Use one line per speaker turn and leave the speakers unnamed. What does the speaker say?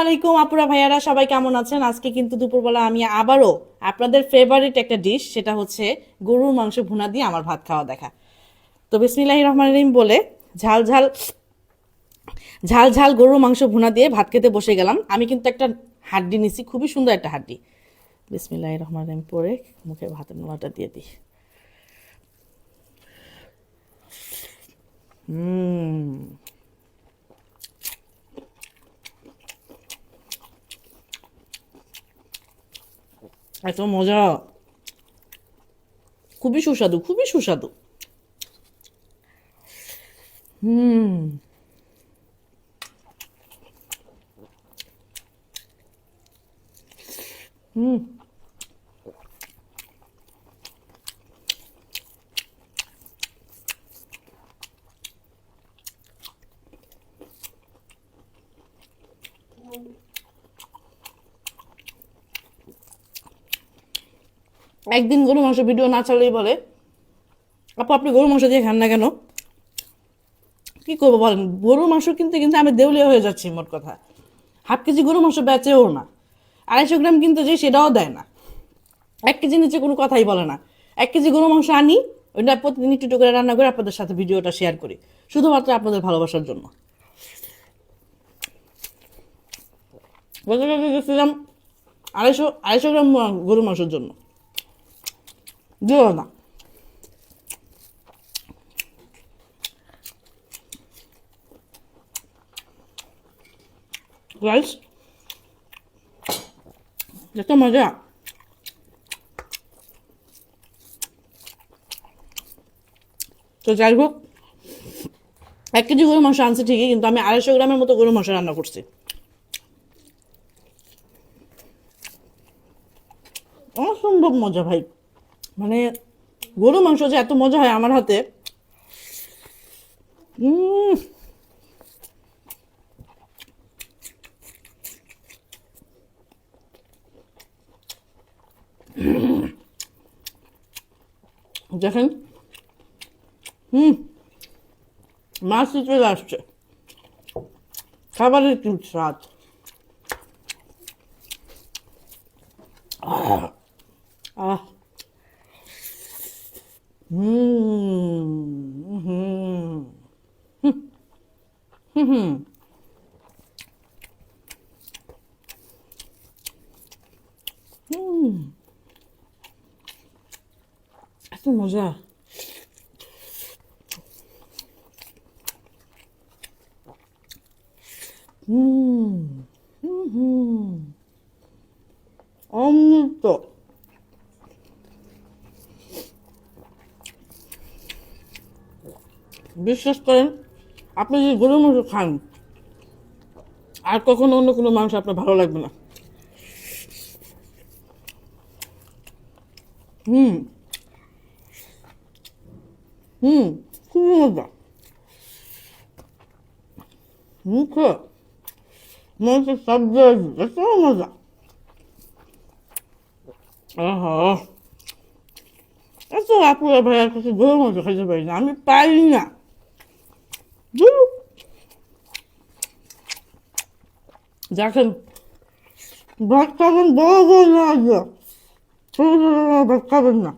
আলাইকুম আপুরা ভাইয়ারা, সবাই কেমন আছেন? আজকে কিন্তু দুপুরবেলা আমি আবারও আপনাদের ফেভারিট একটা ডিশ, সেটা হচ্ছে গরুর মাংস ভুনা দিয়ে আমার ভাত খাওয়া দেখা। তো বিসমিল্লাহির রহমানির রহিম বলে ঝাল ঝাল ঝাল ঝাল গরুর মাংস ভুনা দিয়ে ভাত খেতে বসে গেলাম। আমি কিন্তু একটা হাড্ডি নিছি, খুবই সুন্দর একটা হাড্ডি। বিসমিল্লাহির রহমানির রহিম পরে মুখে ভাতের নোড়াটা দিয়ে দিই। এত মজা, খুবই সুস্বাদু, খুবই সুস্বাদু। একদিন গরু মাংস ভিডিও না ছাড়লেই বলে, আপু আপনি গরু মাংস দিয়ে খান না কেন? কি করবো বলেন, গরুর মাংস কিনতে কিন্তু আমি দেউলিয়া হয়ে যাচ্ছি। মোট কথা, হাফ কেজি গরু মাংস বেচেও না, 250 গ্রাম কিনতে যে সেটাও দেয় না, 1 কেজি নিচে কোনো কথাই বলে না। 1 কেজি গরু মাংস আনি, ওইটা প্রতিদিন একটু একটু করে রান্না করে আপনাদের সাথে ভিডিওটা শেয়ার করি, শুধুমাত্র আপনাদের ভালোবাসার জন্য। গেছিলাম 250 গ্রাম গরু মাংসের জন্য, দিল না। রাইস এত মজা। তো যাই হোক, 1 কেজি গরু মাংস আনছি ঠিকই, কিন্তু আমি 250 গ্রামের মতো গরু মাংস রান্না করছি। অসম্ভব মজা ভাই, মানে গরু মাংস যে এত মজা হয় আমার হাতে। উম, দেখেন, মাছ চলে আসছে, খাবারের কি স্বাদ। আহ হুম হুম হুম এত মজা। হুম হুম অমৃত। বিশ্বাস করেন, আপনি যদি গরুর মাংস খান, আর কখনো অন্য কোনো মাংস আপনার ভালো লাগবে না। হুম হুম খুবই মজা। মুখে মনে সব এত মজা। আহা, এত আপুরা ভাইয়ার কাছে গরুর মাংস খাইতে পারি না, আমি পারি না। ধুর। দেখেন, ভাত খাবেন বড় বড় না, ছোট ছোট ভাত খাবেন না।